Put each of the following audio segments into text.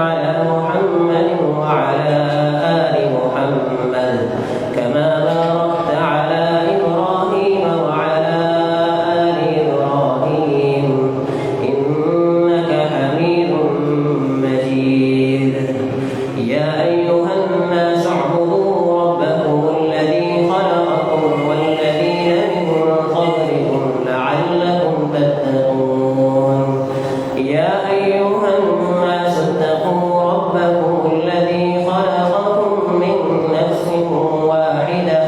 على محمد وعلى آل محمد كما باركت على إبراهيم وعلى آل إبراهيم إنك حميد مجيد. يا أيها الناس اعبدوا ربكم الذي خلقكم والذين من قبلكم لعلكم تتقون. يا أيها الناس اتقوا ربكم الذي خلقكم من نفس واحدة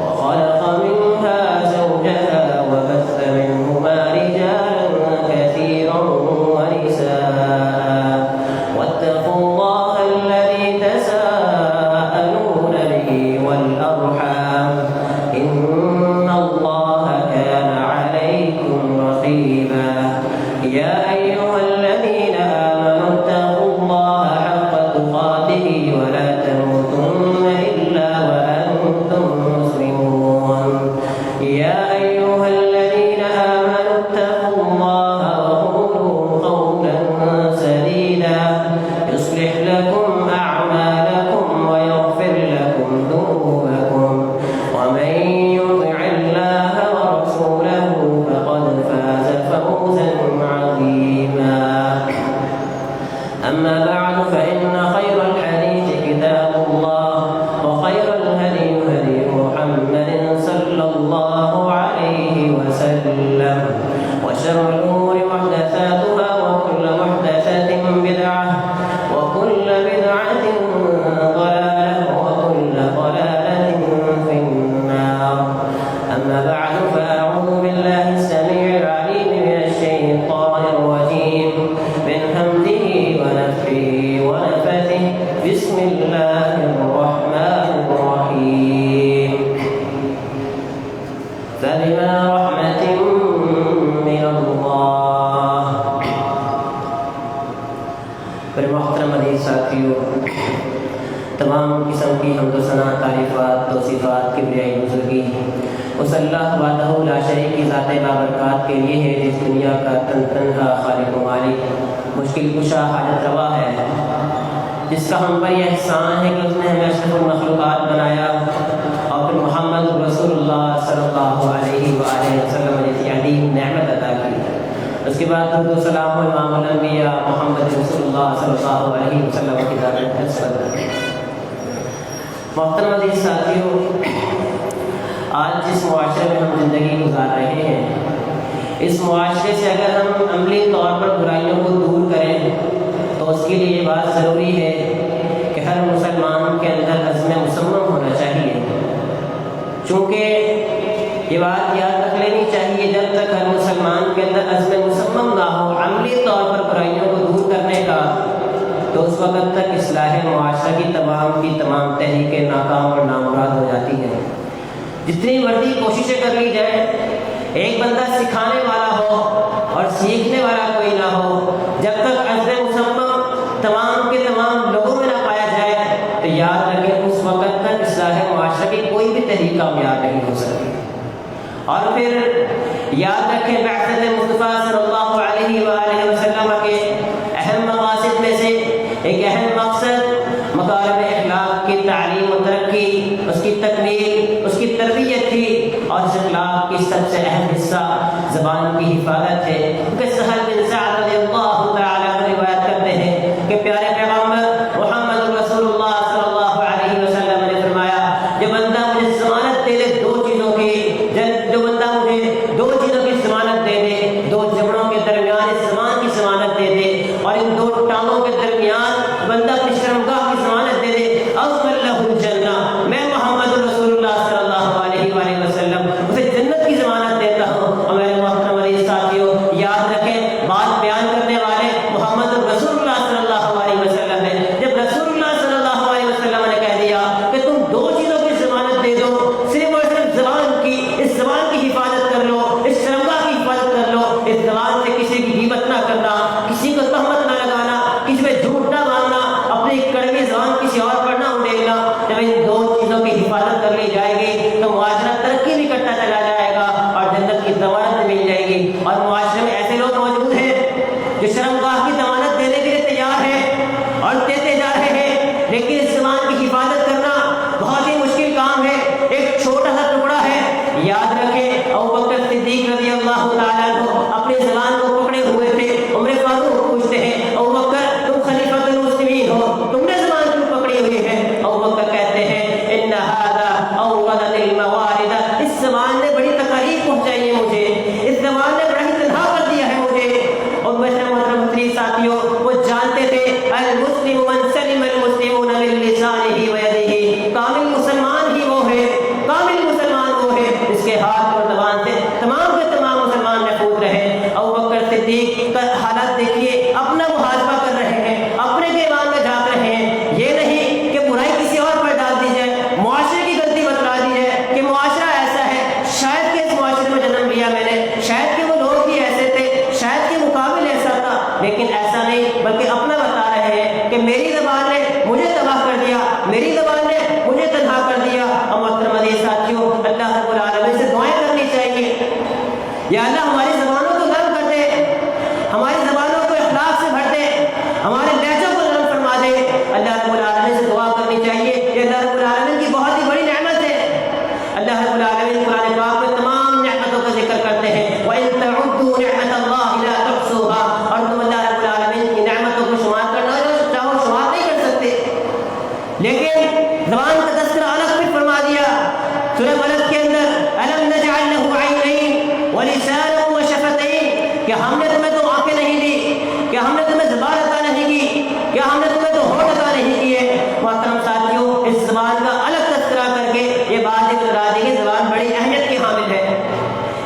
وخلق منها زوجها وبث منهما رجالا كثيرا ونساء واتقوا الله الذي تساءلون به والأرحام إن الله كان عليكم رقيبا. يا أيها الذين آمنوا اتقوا الله حق تقاته ولا تموتن إلا وأنتم مسلمون. يا أيها الذين آمنوا اتقوا الله وقولوا قولا سديدا يصلح لكم أعمالكم ويغفر لكم ذنوبكم ومن يطع الله ورسوله فقد فاز فوزا عظيما. أما بعد فإن خير الحديث كتاب الله وخير الهدي هدي محمد صلى الله عليه وسلم وشر الأمور محدثاتها وكل محدثة بدعة وكل بدعة ضلالة وكل ضلالة في النار. أما بعد فأعوذ بالله السميع العليم من الشيطان الرجيم من همزه ونفخه ونفثه. بسم الله الرحمن الرحيم. فبما رحمة من الله. میرے محترم عزیز ساتھیو، تمام قسم کی حمد و ثنا، تعریفات، توصیفات، کبریائی، بزرگی اس اللہ وحدہ لا شریک کی ذات بابرکات کے لیے ہے جس دنیا کا تنہا خالق و مالک، مشکل کشا، حاجت روا ہے، جس کا ہم پر یہ احسان ہے کہ اس نے ہمیں اشرف المخلوقات بنایا اور پھر محمد رسول اللہ صلی اللہ علیہ وآلہ وسلم جیسی عظیم نعمت عطا کی. اس کے بعد درود و سلام امام الانبیاء محمد رسول اللہ صلی اللہ علیہ وسلم کی ذات پر. محترم عزیز ساتھیو، آج جس معاشرے میں ہم زندگی گزار رہے ہیں، اس معاشرے سے اگر ہم عملی طور پر برائیوں کو دور کریں تو اس کے لیے یہ بات ضروری ہے کہ ہر مسلمان کے اندر عزم مصمم ہونا چاہیے. چونکہ یہ بات یاد رکھ لینی چاہیے، جب تک ہر مسلمان کے اندر عزم مصمم نہ ہو عملی طور پر برائیوں کو دور کرنے کا، تو اس وقت تک اصلاح معاشرہ کی تمام تحریکیں ناکام اور نامراد ہو جاتی ہیں. جتنی مرضی کوششیں کر لی جائیں، ایک بندہ سکھانے والا ہو اور سیکھنے والا کوئی نہ ہو، جب تک عزم مصمم تمام کے تمام لوگوں میں نہ پایا جائے تو یاد رکھیں اس وقت تک اصلاح معاشرہ کی کوئی بھی تحریک کامیاب نہیں ہو سکتی. اور پھر یاد رکھیں بعثت مصطفیٰ صلی اللہ علیہ وآلہ وسلم کے اہم مقاصد میں سے ایک اہم مقصد مکارم اخلاق کی تعلیم و ترقی، اس کی تکمیل، اس کی تربیت تھی. اور اس اخلاق کی سب سے اہم حصہ زبان کی حفاظت ہے. کیونکہ سہل بن سعد رضی اللہ تعالیٰ عنہ روایت کرتے ہیں کہ پیارے پیغمبر محمد رسول اللہ صلی اللہ علیہ وسلم نے فرمایا، جو بندہ مجھے ضمانت دے دے دو چیزوں کی، جو بندہ مجھے دو چیزوں کی ضمانت دے دے، دو جبڑوں کے درمیان اس زمان کی ضمانت دے دے اور ان دو ٹانگوں کے درمیان بندہ اپنی شرمگاہ کی ضمانت دے دے، اضمن لہ الجنہ، میں محمد رسول اللہ صلی اللہ علیہ وآلہ وسلم اسے جنت کی ضمانت دیتا ہوں. اور میرے محترم عزیز ساتھیو، یاد رکھیں بات بیان کرنے والے محمد رسول اللہ صلی اللہ علیہ وسلم ہے. جب رسول اللہ صلی اللہ علیہ وسلم نے کہہ دیا کہ تم دو چیزوں کی ضمانت دے دو، صرف اور صرف زبان کی، اس زبان کی حفاظت کر لو، اس شرمگاہ کی حفاظت کر لو، اس زبان سے کسی کی غیبت نہ کرنا، کسی کو تہمت نہ لگانا، کسی پہ جھوٹ نہ مانگنا، اپنی کڑوی زبان کسی اور پر نہ اڑیلنا. جب ان دو چیزوں کی حفاظت کر لی جائے گی تو معاشرہ ترقی بھی کرتا چلا جائے گا اور جنت کی ضمانت مل جائے گی. اور معاشرے میں ایسے لوگ موجود ہیں جو شرمگاہ کی ضمانت دینے کے لیے تیار ہے اور میری زبان نے مجھے تنہا کر دیا. اور محترم عزیز ساتھیوں، اللہ رب العالمین سے دعائیں کرنی چاہیے، یا اللہ ہماری زبانوں کو نرم کر دے، ہماری زبانوں کو اخلاق سے بھر دے، ہمارے لہجوں کو نرم فرما دے. اللہ رب العالمین سے دعا کرنی چاہیے، یہ اللہ رب العالمین کی بہت ہی بڑی نعمت ہے. اللہ رب العالمین قرآن پاک میں تمام نعمتوں کا ذکر کرتے ہیں، وَإِن تَعُدُّوا نِعْمَتَ اللَّهِ لَا تُحْصُوهَا، اور تم اللہ رب العالمین کی نعمتوں کو شمار کرنا چاہو شمار نہیں کر سکتے. لیکن زبان کا تذکرہ الگ پھر فرما دیا سورہ ملک کے اندر، أَلَمْ نَجْعَلْ لَهُ عَيْنَيْنِ وَلِسَانًا وَشَفَتَيْنِ، کہ ہم نے تمہیں تو آنکھیں نہیں دی، کہ ہم نے تمہیں زبان عطا نہیں کی، کیا ہم نے تمہیں تو ہونٹ عطا نہیں کیے. محترم ساتھیوں، اس زبان کا الگ تذکرہ کر کے یہ بات بتا دی کہ زبان بڑی اہمیت کی حامل ہے.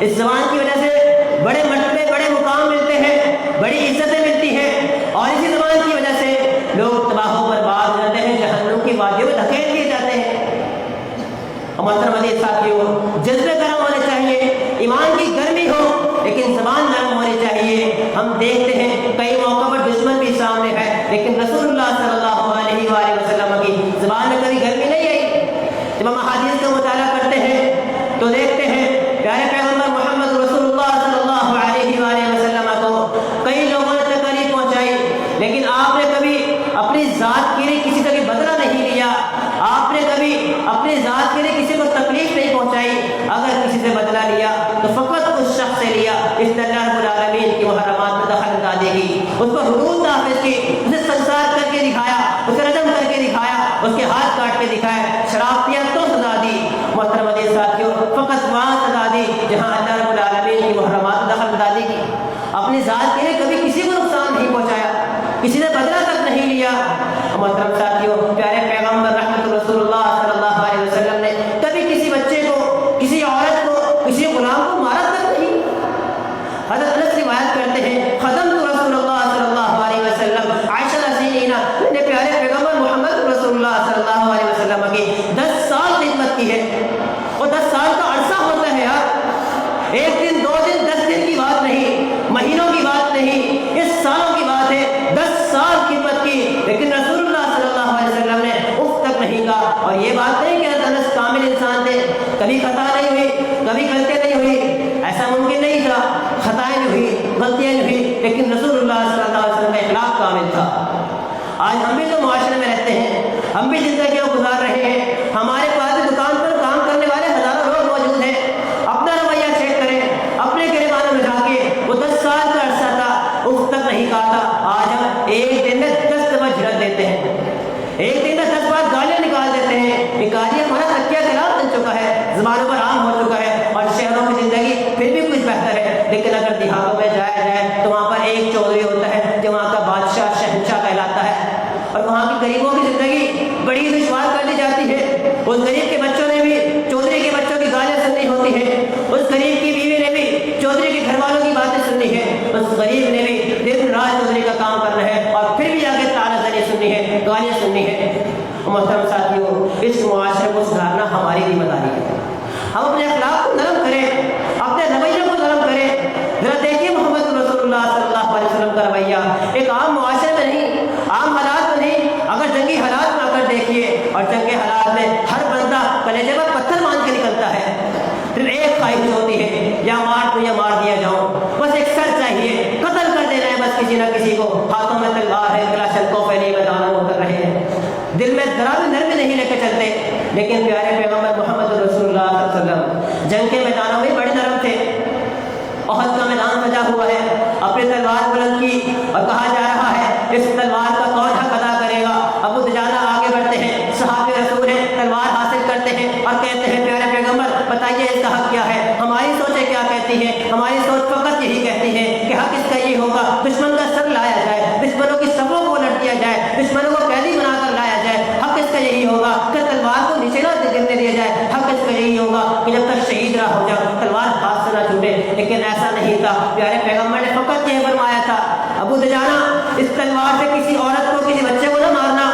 اس زبان کی وجہ سے بڑے مرتبے، بڑے مقام ملتے ہیں، بڑی عزتیں ملتی ہیں، اور اسی زبان کی وجہ سے لوگ تباہ و برباد ہو جاتے ہیں، جہنم کی وادیوں میں دھکیل دیے جاتے ہیں. محترم عزیز ساتھیوں، جذبے گرم ہونے چاہیے، ایمان کی گرمی ہو، لیکن زبان نرم ہونی چاہیے. ہم دیکھتے ہیں کئی موقع پر دشمن بھی سامنے ہے، لیکن رسول اللہ صلی اللہ علیہ وآلہ وسلم کی زبان میں کبھی گرمی نہیں آئی. جب ہم احادیث کا مطالعہ کرتے ہیں تو دیکھتے ہیں پیارے پیغمبر محمد رسول اللہ صلی اللہ علیہ وآلہ وسلم کو کئی لوگوں نے تکلیف پہنچائی، لیکن آپ نے کبھی اپنی ذات کے لیے کسی کا بھی بدلہ نہیں لیا، آپ نے کبھی اپنی ذات کے لیے کسی کو تکلیف نہیں پہنچائی. اگر کسی سے بدلہ لیا تو فقط اس شخص سے لیا اس نے اللہ رب العالمین کی محرمات میں دخل اندازی کی، اس کو حدود نافذ کی، اسے سنسار کر کے دکھایا، اسے رجم کر کے دکھایا، اس کے ہاتھ کاٹ کے دکھایا، شراب پیا تو سزا دی. محترم عزیز ساتھیوں، فقط وہاں سزا دی جہاں اللہ رب العالمین کی محرمات میں دخل اندازی کی. اپنی ذات کے لیے کبھی کسی کو نقصان نہیں پہنچایا، کسی نے بدلہ تک نہیں لیا. محترم ساتھیوں، پیارے پیغمبر رحمت رسول اللہ صلی اللہ علیہ وسلم نے کبھی کسی بچے کو، کسی عورت کو، کسی غلام کو مارا تک نہیں. حضرت انس روایت کرتے ہیں، خدمت رسول اللہ صلی اللہ علیہ وسلم 10 سنین، نے پیارے پیغمبر محمد رسول اللہ صلی اللہ علیہ وسلم کی 10 سال خدمت کی ہے. اور 10 سال کا عرصہ ہوتا ہے یار، ایک دن، 2 دن، 10 دن کی بات نہیں، مہینوں کی بات نہیں، اس سالوں کی بات ہے. 10 سال خدمت کی، لیکن رسول اللہ صلی اللہ علیہ وسلم نے اف تک نہیں کہا. اور یہ بات نہیں کہ انس کامل انسان تھے، کبھی خطا نہیں ہوئی، کبھی غلطی نہیں ہوئی، ایسا ممکن نہیں تھا، خطائیں نہیں ہوئی، غلطیاں نہیں ہوئی، لیکن رسول اللہ صلی اللہ علیہ وسلم کا اخلاق کامل تھا. آج ہم بھی تو معاشرے میں رہتے ہیں، ہم بھی زندگیاں گزار رہے ہیں، ہمارے پاس دکان پر کام کرنے والے ہزاروں لوگ موجود ہیں. اپنا رویہ چیک کریں، اپنے گریبانوں میں جا کے، وہ 10 سال کا عرصہ تھا، اف تک نہیں کہا تھا. آج ہم ایک دن میں 10 دفعہ جھڑک دیتے ہیں، ایک دن میں 10 بار گالیاں نکال دیتے ہیں. یہ گالیاں ہمارا تکیہ کلام بن چکا ہے، زبانوں پر عام ہو چکا ہے. اور شہروں کی زندگی پھر بھی کچھ بہتر ہے، لیکن اگر دیہاتوں میں جایا جائے تو وہاں پر ایک چودھری ہوتا ہے جو وہاں کا بادشاہ، شہنشاہ کہلاتا ہے، اور وہاں کی غریبوں کی زندگی بڑی دشوار کر دی جاتی ہے. اس غریب کے بچوں نے بھی چودھری کے بچوں کی گالیاں سننی ہوتی ہیں، اس غریب کی بیوی نے بھی چودھری کے گھر والوں کی باتیں سننی ہے، اس غریب نے بھی دن رات چودھری کا کام کرنا ہے، اور پھر بھی آگے تانا زنی سننی ہے، گالیاں سننی ہے. محترم ساتھیوں، اس معاشرے کو سدھارنا ہماری ذمہ داری ہے. ہم اپنے اخلاق کو نرم کریں، اپنے رویے کو نرم کریں. ذرا دیکھیے محمد رسول اللہ صلی اللہ علیہ وسلم کا رویہ ایک عام معاشرے میں نہیں، عام حالات میں نہیں، اگر جنگی حالات میں آ کر دیکھیے، اور جنگی حالات میں ہر بندہ کلیجے پر پتھر مان کے نکلتا ہے. پھر ایک خواہش ہوتی ہے، یا مار دوں یا مار دیا جاؤں، بس ایک سر چاہیے، قتل کر دینا ہے بس کسی نہ کسی کو. ہاتھوں میں تلوار ہے، کلاشن کو پہلے میدانوں میں اتر رہے ہیں، دل میں ذرا بھی نرمی نہیں لے کے چلتے. لیکن پیارے پیغمبر محمد رسول اللہ صلی اللہ علیہ وسلم جنگ کے میدانوں میں بڑے نرم تھے. احد کا میدان سجا ہوا ہے، اپنی تلوار بلند کی، اور کہا جا رہا ہے اس تلوار کا کون حق ادا کرے گا. ابو دجانہ آگے بڑھتے ہیں، صحابہ رسول ہیں، تلوار حاصل کرتے ہیں اور کہتے ہیں پیارے پیغمبر بتائیے اس کا حق کیا ہے. ہماری سوچیں کیا کہتی ہیں؟ ہماری سوچ فقط یہی کہتی ہے کہ حق اس کا یہ ہوگا، دشمن کا سر لایا جائے، دشمنوں کی صفوں کو الٹ دیا جائے، دشمنوں کو قیدی بنا کر لایا جائے. حق اس کا یہی ہوگا کہ تلوار کو نیچے نہ گرنے دیا جائے. حق اس کا یہی ہوگا کہ جب تک شہید نہ ہو جائے تلوار ہاتھ سے نہ چھوٹے. لیکن ایسا نہیں تھا. پیارے پیغمبر نے فقط یہ فرمایا تھا، ابو دجانہ اس تلوار سے کسی عورت کو، کسی بچے کو نہ مارنا.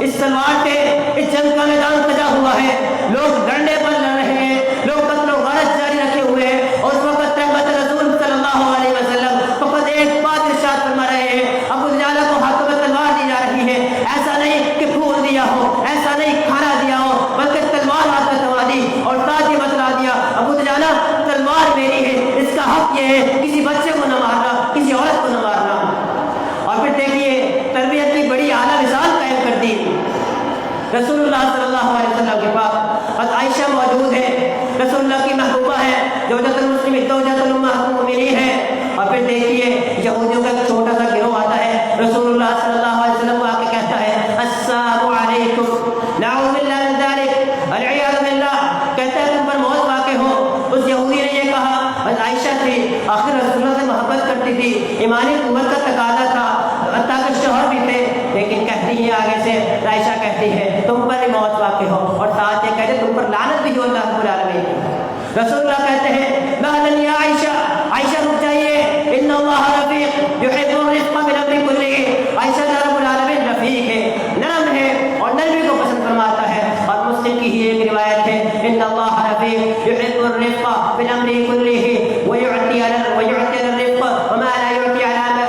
اس تلوار سے اس جنگ کا میدان سجا ہوا ہے، لوگ لڑنے پر لڑ رہے ہیں، لوگ قتل و غارت جاری رکھے ہوئے ہیں. اور اس وقت رحمت رسول صلی اللہ علیہ وسلم فقط ایک بات ارشاد فرما رہے ہیں، ابو دجانہ کو ہاتھوں میں تلوار دی جا رہی ہے. ایسا نہیں کہ پھول دیا ہو، ایسا نہیں کھانا دیا ہو بلکہ تلوار ہاتھ میں تھما دی اور ساتھ یہ بتلا دیا ابو دجانہ تلوار میری ہے، اس کا حق یہ ہے کسی بچے کو نہ مارنا، کسی عورت کو نہ مارنا۔ اور پھر دیکھیے تربیت کی بڑی اعلیٰ مثال قائم کر دی۔ رسول اللہ صلی اللہ علیہ وسلم کے پاس حضرت عائشہ موجود ہے، رسول اللہ کی محبوبہ ہے، زوجۃ المسلم زوجۃ الامہات المؤمنین ہے۔ اور پھر دیکھیے یہودیوں کا ایک چھوٹا سا گروہ آتا ہے، رسول اللہ صلی اللہ علیہ وسلم کو آ کے کہتا ہے السلام علیکم، نعوذ باللہ من ذلک، والعیاذ باللہ، کہتا ہے تم پر موت واقع ہو۔ اس یہودی نے یہ کہا، حضرت عائشہ تھی، آخر رسول اللہ سے محبت کرتی تھی، ایمانی قوت کا تقاضا تھا، حتیٰ کہ شوہر بھی تھے، لیکن کہتی ہے آگے سے عائشہ کہتی ہے تم پر موت واقع ہو، اور ساتھ یہ کہتے تم پر لعنت بھی ہو اللہ رب العالمین کی۔ رسول اللہ کہتے ہیں مہلا یا عائشہ، عائشہ رک جائیے، ان اللہ رفیق یحب الرفق بالامر کلہ، عائشہ رب العالمین رفیق ہے، نرم ہے اور نرمی کو پسند فرماتا ہے۔ اور مسلم کی ہی ایک روایت ہے ان اللہ رفیق یحب الرفق بالامر کلہ ویعطی الرفق وما لا یعطی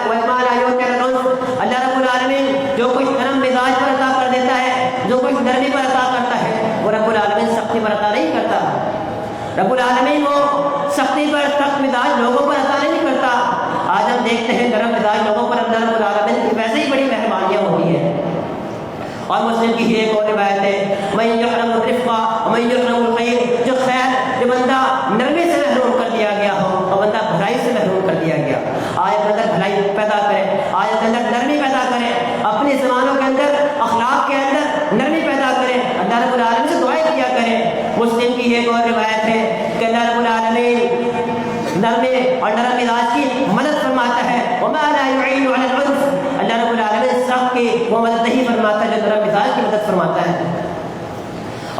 وما لا یعطی العنف۔ اللہ رب العالمین جو کچھ نرم مزاج پر عطا کر دیتا ہے، جو کچھ نرمی پر عطا کرتا ہے، وہ رب العالمین سختی پر عطا نہیں کرتا۔ رب العالمین وہ سختی پر سخت مزاج لوگوں پر عطا نہیں کرتا۔ آج ہم دیکھتے ہیں نرم مزاج لوگوں پر اللہ رب العالمین کی ویسے ہی بڑی مہربانیاں ہوتی ہیں۔ اور مسلم کی ایک اور روایت ہے من یحرم الرفق ومن یحرم الخیر، جو خیر جو بندہ نرمی سے محروم کر دیا گیا ہو اور بندہ بھلائی سے محروم کر دیا گیا۔ آج اندر بھلائی پیدا کرے، آج اندر نرمی پیدا کرے، اپنی زبانوں کے اندر اخلاق کے اندر نرمی پیدا کرے، اللہ رب العالمین سے دعائیں کیا کرے۔ مسلم کی ایک اور روایت ہے کہ اللہ رب العالمین نرمی اور نرم مزاج کی مدد فرماتا ہے، وما لا يعين على العنف، اللہ رب العالمین سخت کی وہ مدد نہیں فرماتا جو نرم مزاج کی مدد فرماتا ہے۔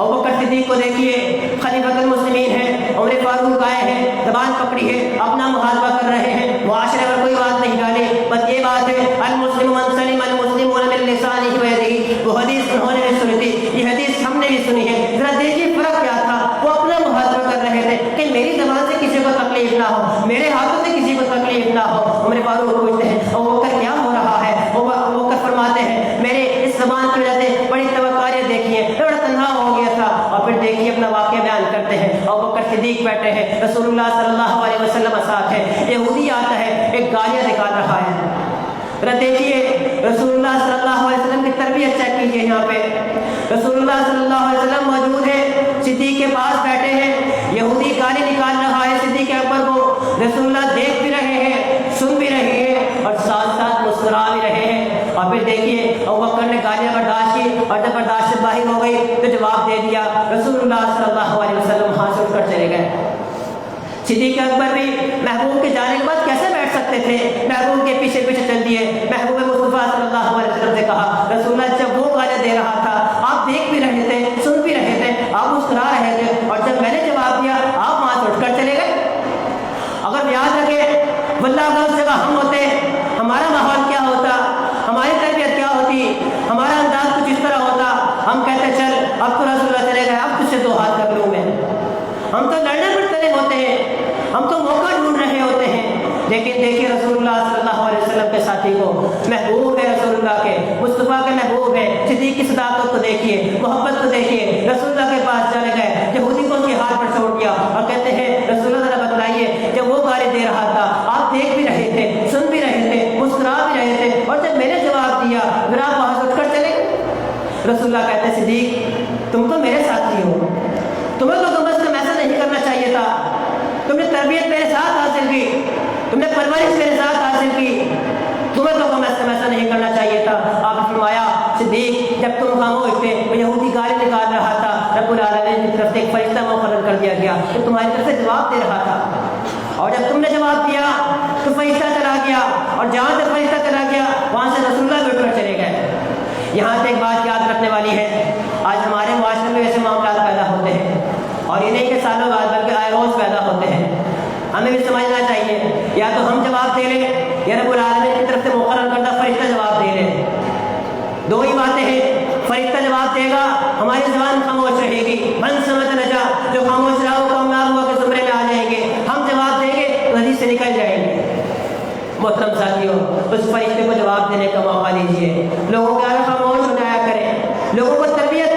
ابو بکر صدیق کو دیکھیے خلیفۃ المسلمین ہیں، عمر فاروق آئے ہیں، زبان پکڑی ہے، اپنا محاسبہ کر رہے ہیں، معاشرے میں کوئی بات نہیں ڈالی، بس یہ بات ہے المسلم من سلم المسلمون من لسانه ويده، وہ حدیث انہوں نے بھی سنی تھی، یہ حدیث ہم نے بھی سنی ہے۔ ذرا دیکھیے فرق کیا تھا، وہ اپنا محاسبہ کر رہے تھے کہ میری زبان سے کسی کو تکلیف نہ ہو، میرے ہاتھوں سے کسی کو تکلیف نہ ہو۔ عمر فاروق پوچھتے ہیں ابو بکر کیا ہو رہا ہے؟ ابو بکر فرماتے ہیں میرے اس زبان کی وجہ سے بڑی توقعیں دیکھی ہیں، میں بڑا تنہا ہو گیا تھا۔ اور پھر دیکھیے اپنا واقعہ بیان کرتے ہیں، ابو بکر صدیق بیٹھے ہیں، رسول اللہ صلی اللہ علیہ وسلم ساتھ ہے، یہودی آتا ہے ایک گالیاں نکال رہا ہے۔ ذرا دیکھیے رسول اللہ صلی اللہ علیہ وسلم کی تربیت چیک کیجیے، یہاں پہ رسول اللہ صلی اللہ علیہ وسلم موجود ہے، صدیق کے پاس بیٹھے ہیں، یہودی گالی نکال رہا ہے صدیق اکبر کو، رسول اللہ دیکھ بھی رہے ہیں، سن بھی رہے ہیں اور ساتھ ساتھ مسکرا بھی رہے ہیں۔ اور پھر دیکھیے ابو بکر نے گالیاں برداشت کی اور جب برداشت سے باہر ہو گئی تو جواب دے دیا، رسول اللہ صلی اللہ علیہ وسلم ہاتھ سے اٹھ کر چلے گئے۔ صدیق اکبر بھی محبوب کے جانے کے بعد کیسے بیٹھ سکتے تھے، محبوب کے پیچھے پیچھے چل دیے، محبوب مصطفیٰ صلی اللہ علیہ وسلم سے کہا رسول اللہ جب وہ گالیاں دے رہا تھا آپ دیکھ بھی رہے تھے، سن بھی رہے تھے، آپ مسکرا رہے تھے، اور جب میں نے جواب دیا آپ وہاں سے اٹھ کر چلے گئے۔ اگر یاد رکھے واللہ اگر اس جگہ ہم ہوتے ہمارا ماحول کیا ہوتا، ہماری تربیت کیا ہوتی، ہمارا انداز کچھ اس طرح ہوتا، ہم کہتے چل اب تو رسول اللہ چلے گئے، اب تجھ سے دو ہاتھ کر لوں میں۔ ہم تو لڑنے پر چلے ہوتے ہیں، ہم تو موقع ڈھونڈ رہے ہوتے ہیں، لیکن دیکھیے رسول اللہ صلی اللہ علیہ وسلم کے ساتھی کو، محبوب ہے رسول اللہ کے، مصطفیٰ کے محبوب ہے، صدیق کی صداقت کو دیکھیے، محبت کو دیکھیے، رسول اللہ کے پاس چلے گئے، یہودی کو ان کے ہاتھ پر چھوڑ دیا اور کہتے ہیں رسول اللہ ذرا بتلائیے جب وہ گالی دے رہا تھا آپ دیکھ بھی رہے تھے، سن بھی رہے تھے، مسکرا بھی رہے تھے، اور جب میں نے جواب دیا پھر آپ وہاں سے اٹھ کر چلے گئے۔ رسول اللہ کہتے ہیں صدیق تم تو میرے ساتھی ہو، تمہیں تو کم از کم ایسا نہیں کرنا چاہیے تھا، تم نے تربیت میرے ساتھ حاصل کی، تم نے پرورش میرے ساتھ حاصل کی، تمہیں تو کم از کم ایسا نہیں کرنا چاہیے تھا۔ آپ نے فرمایا صدیق جب تم خاموش تھے وہ یہودی گالی نکال رہا تھا، رب العالمین کی طرف سے ایک فرشتہ مقرر کر دیا گیا کہ تمہاری طرف سے جواب دے رہا تھا، اور جب تم نے جواب دیا تو فرشتہ چلا گیا، اور جہاں سے فرشتہ چلا گیا وہاں سے رسول اللہ بھی اٹھ کر چلے گئے۔ یہاں سے ایک بات یاد رکھنے والی ہے، آج ہمارے معاشرے میں ایسے معاملات پیدا ہوتے ہیں اور یہ نہیں کہ سالوں بعد بلکہ آئے روز پیدا ہوتے ہیں۔ ہمیں بھی سمجھنا چاہیے یا تو ہم جواب دے لیں یا رب العالمین کی طرف سے مقرر کردہ فرشتہ جواب دے لیں، دو ہی باتیں ہیں۔ فرشتہ جواب دے گا ہماری زبان خاموش رہے گی، من سمت نجا، جو خاموش رہا وہ کامیاب ہوا کے زمرے میں آ جائیں گے، ہم جواب دیں گے تو حدیث سے نکل جائیں گے۔ محترم ساتھیوں اس فرشتے کو جواب دینے کا موقع دیجیے، لوگوں کے آگے خاموش ہو جایا کریں، لوگوں کو تربیت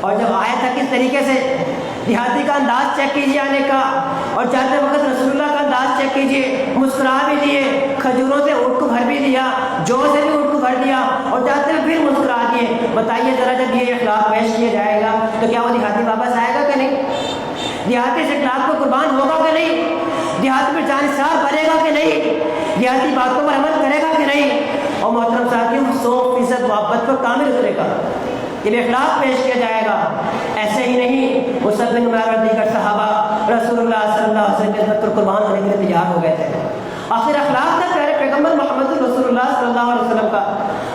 اور جب آیا تھا کس طریقے سے دیہاتی کا انداز چیک کیجیے آنے کا, اور جاتے وقت رسول اللہ کا انداز چیک کیجیے, مسکرا بھی دیے, کھجوروں سے اونٹ کو بھر بھی دیا, جو سے بھی اونٹ کو بھر دیا, اور جاتے ہوئے پھر مسکرا دیے. بتائیے ذرا جب یہ اخلاق پیش کیا جائے گا تو کیا وہ دیہاتی واپس آئے گا کہ نہیں؟ دیہاتی اس اخلاق کو قربان ہوگا کہ نہیں؟ دیہاتی پر جانسار بنے گا کہ نہیں؟ دیہاتی باتوں پر عمل کرے گا کہ نہیں؟ اور محترم ساتھیوں 100% محبت پر کامل اترے گا, یہ اخلاق پیش کیا جائے گا. ایسے ہی نہیں, مصعب بن عمیر اور دیگر صحابہ رسول اللہ صلی اللہ علیہ وسلم کی خدمت پر قربان ہونے کے لیے تیار ہو گئے تھے. آخر اخلاق تھا پیارے پیغمبر محمد رسول اللہ صلی اللہ علیہ وسلم کا.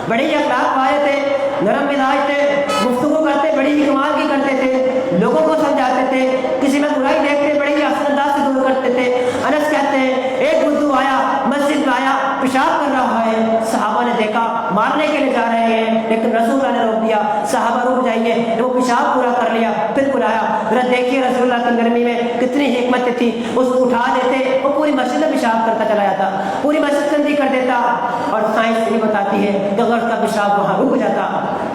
بڑے ہی اخلاق والے تھے, نرم مزاج تھے, گفتگو کرتے بڑی ہی کمال کی کرتے تھے, لوگوں کو سمجھاتے تھے, کسی میں برائی دیکھتے بڑے ہی حسن انداز سے دور کرتے تھے. انس کہتے ہیں ایک بدو آیا, مسجد میں آیا, پیشاب کر رہا ہے, صحابہ نے دیکھا مارنے کے لیے جا رہے ہیں, لیکن رسول اللہ نے روک دیا. صحابہ رک جائیے, وہ پیشاب پورا کر لیا, پھر بلایا. ذرا دیکھیے رسول اللہ کی نرمی میں کتنی حکمت تھی. اس کو اٹھا دیتے, وہ پوری مسجد میں پیشاب کرتا چلا جاتا, پوری مسجد گندی کر دیتا. اور سائنس یہ بتاتی ہے کہ اگر اس کا پیشاب وہاں رک جاتا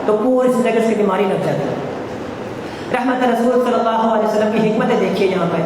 تو پوری زندگی اس کی بیماری لگ جاتی. رحمت رسول صلی اللہ علیہ وسلم کی حکمتیں دیکھیے یہاں پہ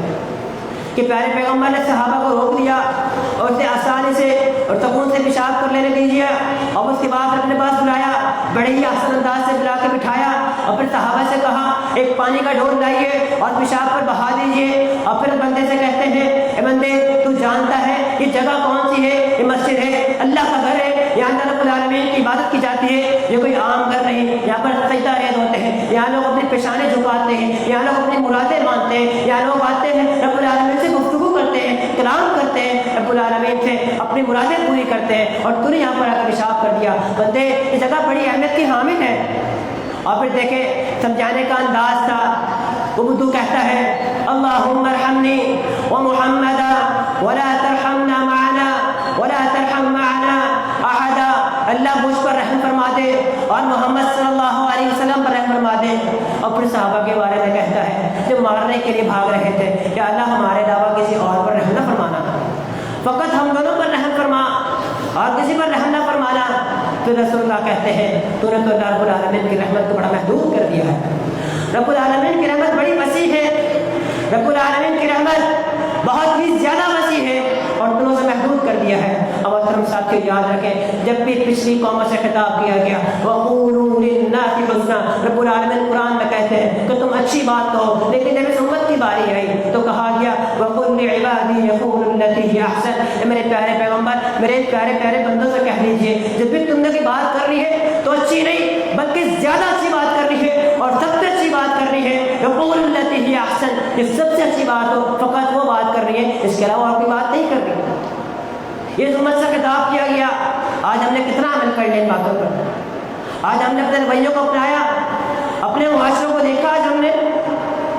کہ پیارے پیغمبر نے صحابہ کو روک دیا اور اسے آسانی سے اور سکون سے پیشاب کر لینے دیجیے, اور اس کے بعد اپنے پاس بلایا, بڑے ہی آسان انداز سے بلا کے بٹھایا, اور پھر صحابہ سے کہا ایک پانی کا ڈھول لائیے اور پیشاب پر بہا دیجیے. اور پھر بندے سے کہتے ہیں اے بندے تو جانتا ہے یہ جگہ کون سی ہے؟ یہ مسجد ہے, اللہ کا گھر ہے, یہاں رب العالمین کی عبادت کی جاتی ہے, یہ کوئی عام گھر نہیں. یہاں پر سجدہ ریز ہوتے ہیں, یہاں لوگ اپنے پیشانے جھکاتے ہیں, یہاں لوگ اپنی مرادیں مانتے ہیں, یہاں لوگ آتے ہیں رب العالمین سے گفتگو کرتے ہیں, کلام کرتے ہیں, رب العالمین سے اپنی مرادیں پوری کرتے ہیں, اور تو نے یہاں پر آ کر پیشاب کر دیا. بندے یہ جگہ بڑی اہمیت کی حامل ہے. اور پھر دیکھیں سمجھانے کا انداز تھا. وہ بدو کہتا ہے اللہم ارحمنی ومحمدا ولا ترحمنا معنا ولا ترحم معنا احدا. اللہ مجھ پر رحم فرما دے اور محمد صلی اللہ علیہ وسلم پر رحم فرما دے. اور پھر صحابہ کے بارے میں کہتا ہے جو مارنے کے لیے بھاگ رہے تھے کہ اللہ ہمارے علاوہ کسی اور پر رحم نہ فرمانا, فقط ہم دونوں پر رحم فرما اور کسی پر رحم نہ فرمانا. پھر رسول اللہ کہتے ہیں تو نے تو رب العالمین کی رحمت کو بڑا محدود کر دیا ہے. رب العالمین کی رحمت بڑی وسیع ہے, رب العالمین کی رحمت بہت ہی زیادہ وسیع ہے, اور تمہیں سے محدود کر دیا ہے. اب محترم ساتھیو یاد رکھیں جب بھی پچھلی قوموں سے خطاب کیا گیا وَقُولُوا لِلنَّاسِ حُسْنًا, رب العالمین قرآن میں کہتے ہیں کہ تم اچھی بات کہو, لیکن جب اس امت کی باری آئی تو کہا گیا وَقُلْ لِعِبَادِي يَقُولُوا الَّتِي هِيَ أَحْسَنُ. میرے پیارے پیغمبر میرے پیارے پیارے بندوں سے کہہ لیجئے جب بھی تم نے کوئی بات کر رہی ہے تو اچھی نہیں بلکہ زیادہ اچھی بات کر رہی ہے اور سب سے اچھی بات کر رہی ہے. يَقُولُوا الَّتِي هِيَ أَحْسَنُ, یہ سب سے اچھی بات ہو فقط وہ بات کر رہی ہے, اس کے علاوہ اور کوئی بات نہیں کر رہی. یہ امت سے خطاب کیا گیا. آج ہم نے کتنا عمل کر لیا ان باتوں پر؟ آج ہم نے اپنے رویوں کو اپنایا, اپنے معاشروں کو دیکھا آج ہم نے.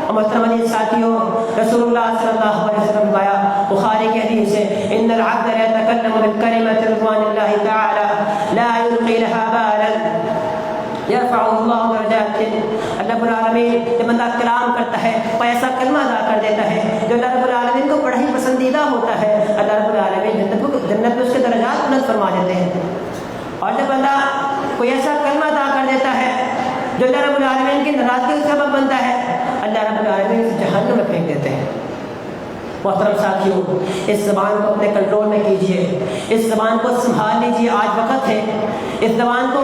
اور محترم عزیز ساتھیوں رسول اللہ صلی اللہ علیہ وسلم بایا بخاری کی حدیث ہے ان العبد لا يتكلم بالكلمة رضوان الله تعالى لا يلقي لها بالا يرفعه الله درجات. اللہ رب العالمین جب بندہ کلام کرتا ہے کوئی ایسا کلمہ ادا کر دیتا ہے جو اللہ رب العالمین کو بڑا ہی پسندیدہ ہوتا ہے, اللہ رب العالمین جنت میں اس کے درجات بلند فرما دیتے ہیں. اور جب بندہ کوئی ایسا کلمہ ادا کر دیتا ہے جو اللہ رب العالمین کی ناراضگی کا سبب بنتا ہے, اللہ رب العالمین سے جہنم میں پھینک دیتے ہیں. محترم ساتھیوں اس زبان کو اپنے کنٹرول میں کیجئے, اس زبان کو سنبھال لیجئے, آج وقت ہے. اس زبان کو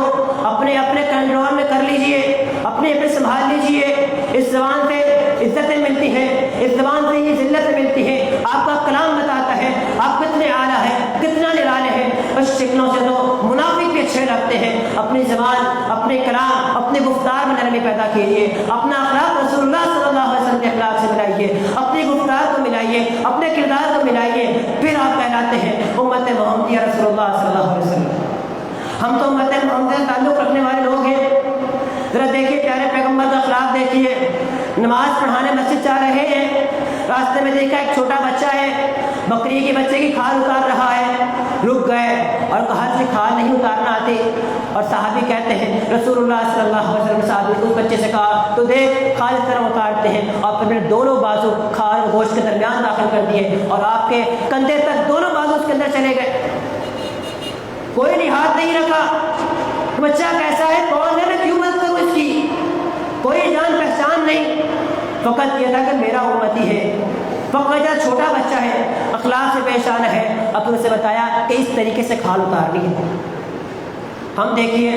اپنے کنٹرول میں کر لیجئے, اپنے سنبھال لیجئے. اس زبان سے عزتیں ملتی ہیں, اس زبان سے یہ ذلتیں ملتی ہیں. آپ کا کلام بتاتا ہے آپ کتنے اعلیٰ ہیں, کتنا نرالے ہیں. بس شکلوں سے تو منافق بھی اچھے لگتے ہیں. اپنی زبان, اپنے کلام, اپنے گفتار میں نرمی پیدا کیجیے. اپنا اخلاق رسول اللہ صلی اللہ علیہ وسلم کے اخلاق سے ملائیے, اپنی گفتار کو ملائیے, اپنے کردار کو ملائیے, پھر آپ کہلاتے ہیں امت محمدیہ رسول اللہ صلی اللہ علیہ وسلم. ہم تو امت محمدیہ سے تعلق رکھنے والے لوگ ہیں. ذرا دیکھیے پیارے پیغمبر کا اخلاق دیکھیے. نماز پڑھانے مسجد جا رہے ہیں, راستے میں دیکھا ایک چھوٹا بچہ ہے بکری کے بچے کی کھال اتار رہا ہے. رک گئے اور کہا کہ کھال نہیں اتارنا آتی. اور صحابی کہتے ہیں رسول اللہ صلی اللہ علیہ وسلم صاحب نے اس بچے سے کہا تو دیکھ کھال اس طرح اتارتے ہیں, اور پھر دونوں بازو کھال گوشت کے درمیان داخل کر دیے اور آپ کے کندھے تک دونوں بازو اس کے اندر چلے گئے. کوئی نہیں ہاتھ نہیں رکھا. بچہ کیسا ہے, کون ہے, میں کیوں مدد کروں اس کی؟ فقط یہ تھا کہ میرا امتی ہے، فقط چھوٹا بچہ ہے، اخلاق سے پیش آنا ہے، اب اسے بتایا کہ اس طریقے سے کھال اتارنی ہے۔ ہم دیکھیے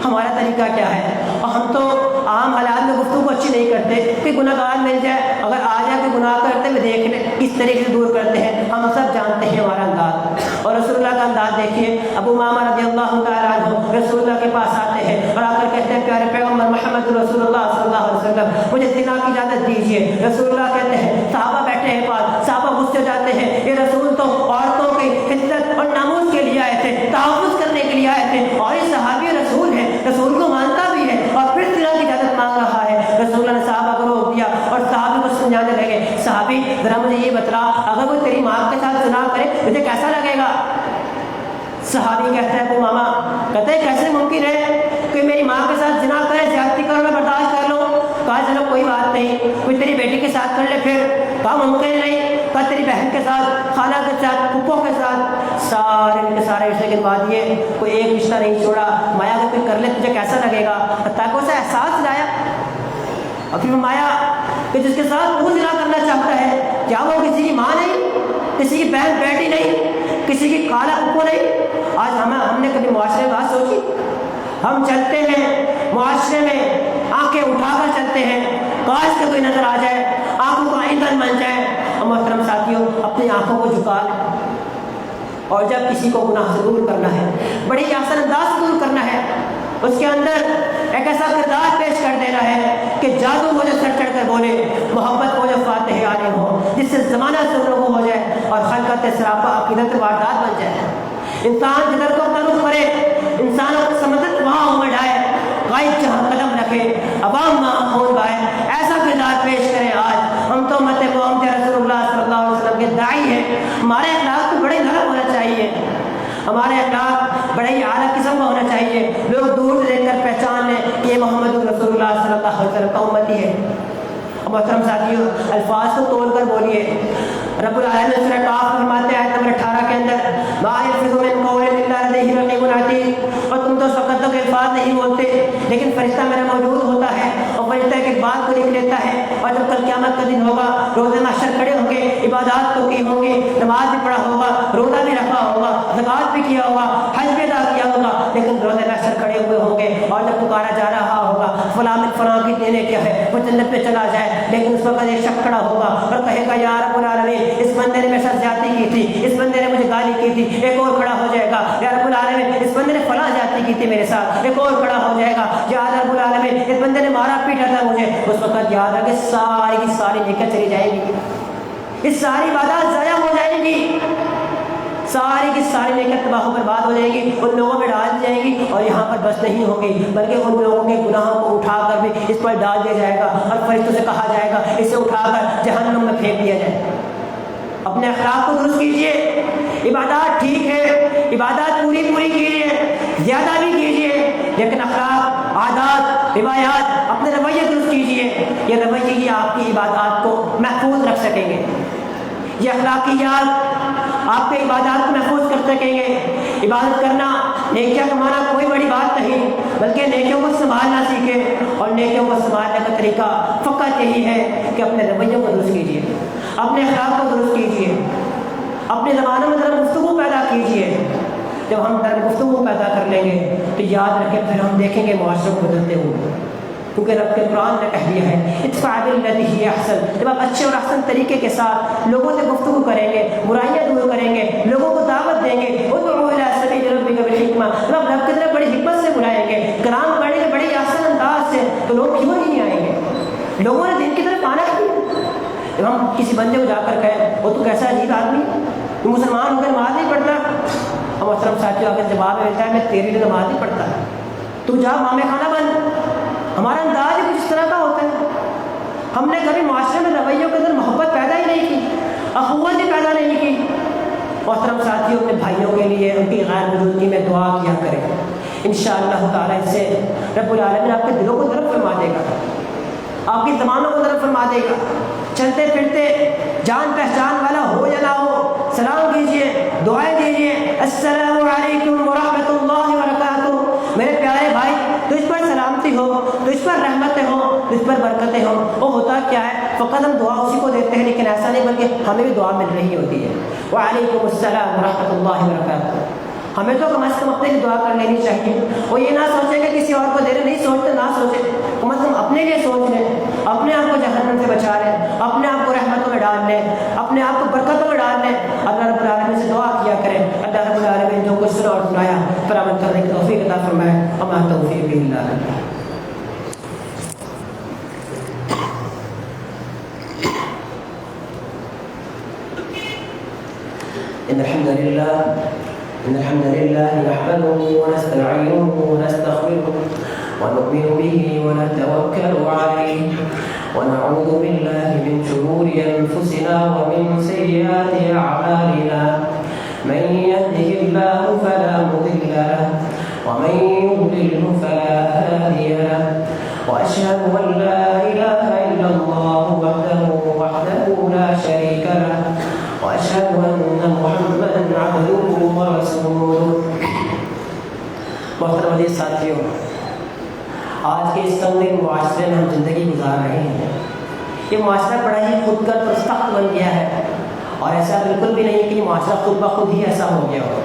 ہمارا طریقہ کیا ہے، اور ہم تو عام حالات میں گفتگو اچھی نہیں کرتے کہ گناہ گار مل جائے، اگر آ جائے کہ گناہ کرتے ہوئے دیکھ لیں کس طریقے سے دور کرتے ہیں، ہم سب جانتے ہیں ہمارا انداز۔ اور رسول اللہ کا انداز دیکھیے، ابو امامہ رضی اللہ تعالیٰ عنہ رسول اللہ کے پاس آتے ہیں اور آ کر کہتے ہیں پیارے پیغمبر محمد رسول اللہ صلی اللہ علیہ وسلم مجھے زنا کی اجازت دیجیے۔ رسول اللہ کہتے ہیں، صحابہ بیٹھے ہیں پاس، صحابہ غصے جاتے ہیں، یہ رسول تو عورتوں کی عزت اور ناموس کے لیے آئے تھے، تحفظ کرنے کے لیے آئے تھے، اور یہ صحابی رسول ہے، رسول کو مانتا بھی ہے اور پھر زنا کی اجازت مانگ رہا ہے۔ رسول اللہ نے صحابہ کو روک دیا اور صحابی کو سمجھانے لگے، صحابی ذرا مجھے یہ بتلا، اگر کوئی تیری ماں کے ساتھ زنا کرے مجھے کیسا لگے گا؟ صحابی کہتا ہے ابو ماما، کہتے ہیں کیسے ممکن ہے کہ میری ماں کے ساتھ زنا کرے، زیادتی کرو میں برداشت کر لوں؟ کہا چلو کوئی بات نہیں، کوئی تیری بیٹی کے ساتھ کر لے پھر؟ کہا ممکن نہیں۔ کہا تیری بہن کے ساتھ، خالہ کے ساتھ، پھپھو کے ساتھ، سارے رشتے کے بعد یہ کوئی ایک رشتہ نہیں چھوڑا، مایا کو کوئی کر لے تجھے کیسا لگے گا؟ حتیٰ کہ اسے احساس لایا اور پھر فرمایا کہ جس کے ساتھ وہ زنا کرنا چاہتا ہے کیا وہ کسی کی ماں نہیں، کسی کی بہن بیٹی نہیں، کسی کی خالہ پھپھو نہیں؟ آج ہم نے کبھی معاشرے میں بات سوچی؟ ہم چلتے ہیں معاشرے میں آنکھیں اٹھا کر چلتے ہیں، کاش کہ کوئی نظر آ جائے، آنکھوں کا ایندھن بن جائے۔ اور محترم ساتھیوں، اپنی آنکھوں کو جھکا لیں، اور جب کسی کو گناہ سے دور کرنا ہے، بڑی آسان انداز سے دور کرنا ہے، اس کے اندر ایک ایسا کردار پیش کر دینا ہے کہ جادو ہو جو سر چڑھ کر بولے، محبت ہو جو فاتح عالم ہو، جس سے زمانہ سے رغو ہو جائے اور خلقت سراپا عقیدت واردات بن جائے۔ انسان جدھر کو تعارف کرے، انسانوں کو سمندر وہاں امڑائے، غائب جہاں قدم رکھے، عوام وہاں خون بہائے، ایسا کردار پیش کریں۔ آج ہم تو امت محمد رسول اللہ صلی اللہ علیہ وسلم کے داعی ہیں، ہمارے اخلاق تو بڑے نرم ہونا چاہیے، ہمارے اخلاق بڑے ہی اعلیٰ قسم کا ہونا چاہیے، لوگ دور سے دیکھ کر پہچان لیں کہ یہ محمد رسول اللہ صلی اللہ علیہ وسلم کا امتی ہے۔ محترم ساتھیوں، الفاظ کو تول کر بولیے۔ رب العالمین سورہ کاف فرماتے ہیں آیت نمبر 18 کے اندر، ما یلفظ من قول الا لدیہ رقیب عتید، اور تم تو اس وقت تک الفاظ نہیں بولتے لیکن فرشتہ میرا موجود ہوتا ہے اور فرشتہ ایک بات کو لکھ لیتا ہے، اور جب کل قیامت کا دن ہوگا، روز محشر کھڑے ہوں گے، عبادات تو کی ہوں گی، نماز بھی پڑھا ہوگا، روزہ بھی رکھا ہوگا، زکوٰۃ بھی کیا ہوگا، حج بھی ادا کیا ہوگا، لیکن روز محشر کھڑے ہوئے ہوں گے اور جب پکارا جا رہا ہوگا فلاں فلاں کی دینے کیا ہے، وہ جنت پہ چلا جائے، لیکن اس وقت ایک شخص کھڑا ہوگا اور کہے گا یا رب العالمین اس بندے نے میرے ساتھ زیادتی کی تھی، اس بندے نے مجھے گالی کی تھی۔ ایک اور کھڑا ہو جائے گا، یا رب العالمین اس بندے نے فلاں زیادتی کی تھی میرے ساتھ۔ ایک اور کھڑا ہو جائے گا، یا رب العالمین اس بندے نے مارا پیٹا تھا مجھے۔ اس وقت یاد ہے کہ ساری کی ساری نیکیاں چلی جائیں گی، اس ساری عبادات ضائع ہو جائیں گی، ساری کی ساری نیکیاں تباہ و برباد ہو جائیں گی، ان لوگوں میں ڈال دی جائیں گی، اور یہاں پر بس نہیں ہوگی بلکہ ان لوگوں کے گناہوں کو اٹھا کر بھی اس پر ڈال دیا جائے گا، اور فرشتوں سے کہا جائے گا اسے اٹھا کر جہنم میں پھینک دیا جائے۔ اپنے اخلاق کو درست کیجیے، عبادات ٹھیک ہے، عبادات پوری کیجیے، زیادہ بھی کیجیے، لیکن اخلاق، عادات، روایات، اپنے رویے درست کیجیے، یہ رویے ہی آپ کی عبادات کو محفوظ رکھ سکیں گے، یہ اخلاقیات آپ کے عبادات کو محفوظ کر سکیں گے۔ عبادت کرنا، نیکیاں کمانا کوئی بڑی بات نہیں، بلکہ نیکیوں کو سنبھالنا سیکھے، اور نیکیوں کو سنبھالنے کا طریقہ فقط یہی ہے کہ اپنے رویوں کو درست کیجیے، اپنے اخلاق کو درست کیجیے، اپنے زبانوں میں نرم گفتگو پیدا کیجیے۔ جب ہم نرم گفتگو پیدا کر لیں گے تو یاد رکھیں پھر ہم دیکھیں گے معاشرے کو بدلتے ہوئے، کیونکہ رب کے قرآن نے کہہ دیا ہے ادفع باللتی ہی احسن، جب آپ اچھے اور احسن طریقے کے ساتھ لوگوں سے گفتگو کریں گے، برائیاں دور کریں گے، لوگوں کو دعوت دیں گے، ادعو الی سبیل ربک بالحکمہ، جب آپ رب کی طرف بڑی حکمت سے بلائیں گے، کلام پڑھیں گے بڑے احسن انداز سے، تو لوگ کیوں نہیں آئیں گے؟ لوگوں نے دین کی طرف آنا کیوں؟ جب ہم کسی بندے کو جا کر کہیں وہ تو کیسا عجیب آدمی، تو مسلمان ہو کر نماز نہیں پڑھتا، اور محترم ساتھیوں اگر جواب ملتا ہے میں تیرے لیے نماز نہیں پڑھتا، تو جا مامے خانہ بن۔ ہمارا انداز ہی کچھ اس طرح کا ہوتا ہے، ہم نے کبھی معاشرے میں رویوں کے اندر محبت پیدا ہی نہیں کی، اخوت بھی پیدا نہیں کی۔ محترم ساتھیوں اپنے بھائیوں کے لیے ان کی غیر موجودگی میں دعا کیا کریں، انشاءاللہ تعالیٰ اس سے رب العالمین آپ کے دلوں کو طرف فرما دے گا، آپ کی زبانوں کو طرف فرما دے گا۔ چلتے پھرتے جان پہچان والا ہو یا نہ ہو، سلام کیجیے، دعائیں دیجیے، السلام علیکم ورحمۃ اللہ وبرکاتہ، میرے پیارے بھائی تجھ پر سلامتی ہو، تجھ پر رحمتیں ہو، جس پر برکتیں ہوں. وہ ہوتا کیا ہے؟ فقط ہم دعا اسی کو دیتے ہیں، لیکن ایسا نہیں بلکہ ہمیں بھی دعا مل رہی ہوتی ہے. وعلیکم السلام ورحمۃ اللہ وبرکاتہ. ہمیں تو کم از کم اپنے لیے دعا کر لینی چاہیے. وہ یہ نہ سوچیں کہ کسی اور کو دے رہے، نہیں سوچتے نہ سوچیں، کم از کم اپنے لیے سوچ لیں، اپنے آپ کو جہنم سے بچا لیں، اپنے آپ کو رحمتوں میں ڈال لیں، اپنے آپ کو برکتوں میں ڈال لیں. اللہ رب العالمین سے دعا کیا کریں. اللہ رب العالمین جو کچھ سنا اور سنایا پر عمل کرنے کی توفیق عطا فرمائے. وما توفیق الا باللہ. إن الحمد لله نحمده ونستعينه ونستغفره ونؤمن به ونتوكل عليه ونعوذ بالله من شرور أنفسنا ومن سيئات أعمالنا. من يهده الله فلا مضل له ومن يضلله فلا هادي له. وأشهد أن لا إله إلا الله وحده لا شريك له وأشهد أن محمدا عبده ورسوله. محترم عزیز ساتھیوں، آج کے اس تنگ معاشرے میں ہم زندگی گزار رہے ہیں. یہ معاشرہ بڑا ہی خود گرد اور سخت بن گیا ہے، اور ایسا بالکل بھی نہیں کہ یہ معاشرہ خود بخود ہی ایسا ہو گیا ہو،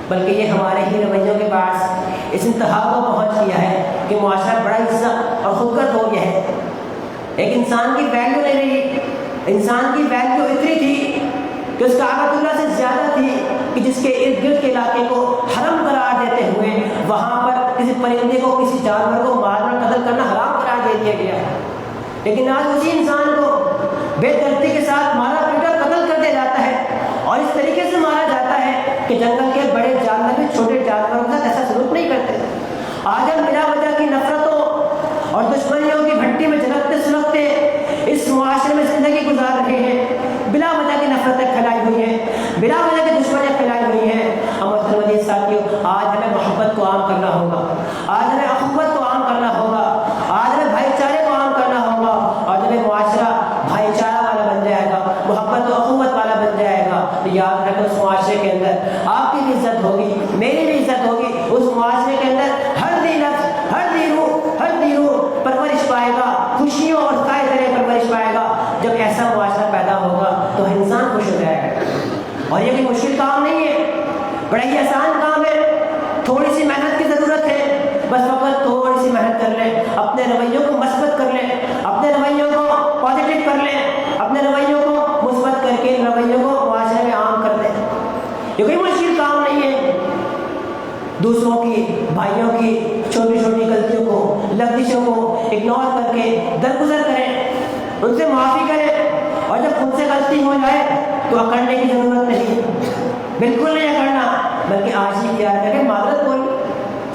بلکہ یہ ہمارے ہی رویوں کے باعث اس انتہا کو پہنچ گیا ہے کہ معاشرہ بڑا ہی سخت اور خود گرد ہو گیا ہے. ایک انسان کی ویلیو نہیں رہی. انسان کی ویلیو اتنی تھی کہ اس کعبۃ اللہ سے زیادہ تھی کہ جس کے ارد گرد کے علاقے کو حرم قرار دیتے ہوئے وہاں پر کسی پرندے کو، کسی جانور کو مارنا، قتل کرنا حرام قرار دے دیا گیا. لیکن آج اسی انسان کو بے دردی کے ساتھ مارا پیٹا قتل کر دیا جاتا ہے، اور اس طریقے سے مارا جاتا ہے کہ جنگل کے بڑے جانور بھی چھوٹے جانوروں کے ساتھ ایسا سلوک نہیں کرتے. آج ہم بلا وجہ کی نفرتوں اور دشمنیوں کی بھٹی میں جھلکتے سلگتے اس معاشرے میں زندگی گزار رہے ہیں. بلا وجہ کی نفرتیں پھیلائی ہوئی ہیں، بلا وجہ کی دشمنیاں پھیلائی ہوئی ہیں. ہم محترم عزیز ساتھیوں، آج ہمیں محبت کو عام کرنا ہوگا، آج ہمیں اخوت کو عام کرنا ہوگا، آج ہمیں بھائی چارے کو عام کرنا ہوگا، اور جب یہ معاشرہ بھائی چارہ والا بن جائے گا، محبت و اخوت والا بن جائے گا، تو یاد رکھیں اس معاشرے کے اندر آپ کی بھی عزت ہوگی، میری بھی عزت ہوگی. اس معاشرے کے اندر ہر دی نفس، ہر دی روح پرورش پائے گا، خوشیوں اور خیر پرورش پائے گا. جب ایسا معاشرہ پیدا ہوگا تو انسان خوش ہو جائے گا. اور یہ کوئی مشکل کام نہیں ہے، بڑا ہی آسان کام ہے. تھوڑی سی محنت کی ضرورت ہے، بس فقط تھوڑی سی محنت کر لیں، اپنے رویوں کو مثبت کر لیں، اپنے رویوں کو پازیٹیو کر لیں، اپنے رویوں کو مثبت کر کے ان رویوں کو معاشرے میں عام کر دیں. یہ کوئی مشکل کام نہیں ہے. دوسروں کی، بھائیوں کی چھوٹی چھوٹی غلطیوں کو، لغزشوں کو اگنور کر کے درگزر کریں، ان سے معافی کریں. اور جب خود سے غلطی ہو جائے تو اکڑنے کی ضرورت نہیں، بالکل نہیں اکڑنا، بلکہ آج ہی کیا کریں، معذرت بول،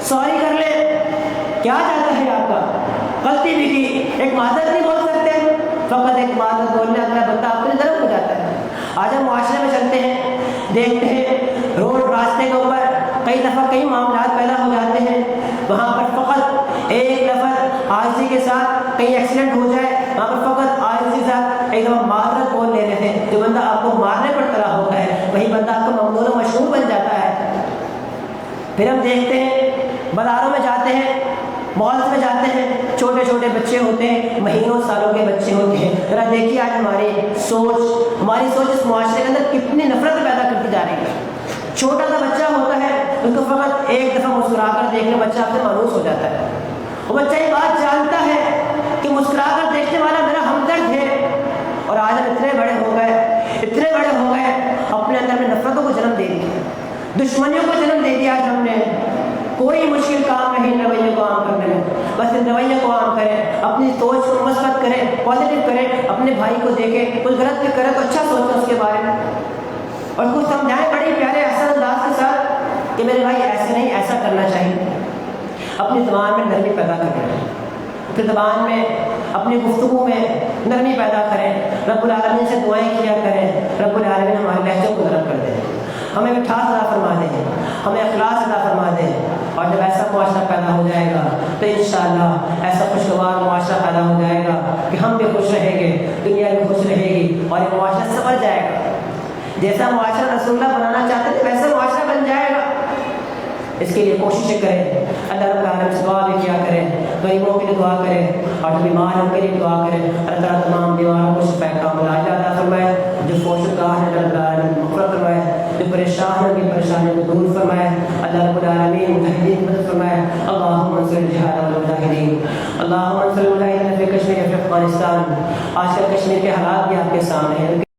سوری کر لیں. کیا چاہتا ہے آپ کا؟ غلطی بھی کی، ایک معذرت نہیں بول سکتے؟ فقط ایک معذرت بولنے اگلا بندہ اپنے طرف ہو جاتا ہے. آج ہم معاشرے میں چلتے ہیں، دیکھتے ہیں روڈ راستے کے اوپر کئی دفعہ کئی معاملات پیدا ہو جاتے ہیں. وہاں پر فقط ایک لفظ آجزی کے ساتھ کہیں ایکسیڈنٹ ہو جائے، وہاں پر فقط آجزی کے ساتھ ایک دفعہ معذرت بول لیتے تھے، جو بندہ آپ کو مارنے پر تلا ہوتا ہے وہی بندہ آپ کو ممنون و مشہور بن جاتا ہے. پھر ہم دیکھتے ہیں بازاروں میں جاتے ہیں، مالز میں جاتے ہیں، چھوٹے چھوٹے بچے ہوتے ہیں، مہینوں سالوں کے بچے ہوتے ہیں. ذرا دیکھیے آج ہماری سوچ اس معاشرے کے اندر کتنی نفرت پیدا کرتی جا رہی ہے. چھوٹا سا بچہ ہوتا ہے، اس کو فقط ایک دفعہ مسکرا کر دیکھنے بچہ آپ سے مانوس ہو جاتا ہے. وہ بچہ یہ بات جانتا ہے کہ مسکرا کر دیکھنے والا میرا ہمدرد ہے. اور آج ہم اتنے بڑے ہو گئے، اپنے اندر میں نفرتوں کو جنم دے دیا، دشمنیوں کو جنم دے دیا. آج ہم نے کوئی مشکل کام نہیں رویے کو عام کرنے میں، بس ان رویے کو عام کریں، اپنی سوچ کو مثبت کریں، پازیٹیو کریں. اپنے بھائی کو دیکھیں کچھ غلط بھی کرے تو اچھا سوچیں اس کے بارے میں، اور کچھ سمجھائیں بڑے پیارے احسن انداز کے ساتھ کہ میرے بھائی ایسے نہیں، ایسا کرنا چاہیے. اپنی زبان میں نرمی پیدا کریں، اپنی زبان میں، اپنی گفتگو میں نرمی پیدا کریں. رب العالمین سے دعائیں کیا کریں، رب العالمین ہمارے لہجوں کو نرم کر دیں، ہمیں مٹھاس عطا فرما دیں، ہمیں اخلاص عطا فرما دیں. اور جب ایسا معاشرہ پیدا ہو جائے گا تو انشاءاللہ ایسا خوشگوار معاشرہ پیدا ہو جائے گا کہ ہم بھی خوش رہیں گے، دنیا بھی خوش رہے گی، اور یہ معاشرہ سنور جائے گا. جیسا معاشرہ رسول اللہ بنانا چاہتے تھے ویسا معاشرہ بن جائے گا. اس کے لیے کوششیں کریں، اللہ رب العالمین سے دعا بھی کیا کریں. غریبوں کے لیے دعا کریں اور جو بیمار ہیں ان کے لیے دعا کریں. اللہ تعالیٰ تمام بیماروں کو شفا کاملہ عطا فرمائے. جو فوشگار ہیں اللہ تعالیٰ مغفرت فرمائے. جو پریشان ہیں ان کی پریشانیوں کو دور فرمائے. اللہ رب العالمین مجاہدین کی مدد فرمائے. اللہم انصر الجہاد والمجاہدین. اللہم انصر المجاہدین فی کشمیر فی افغانستان. آج کل کشمیر کے حالات بھی آپ کے سامنے ہیں.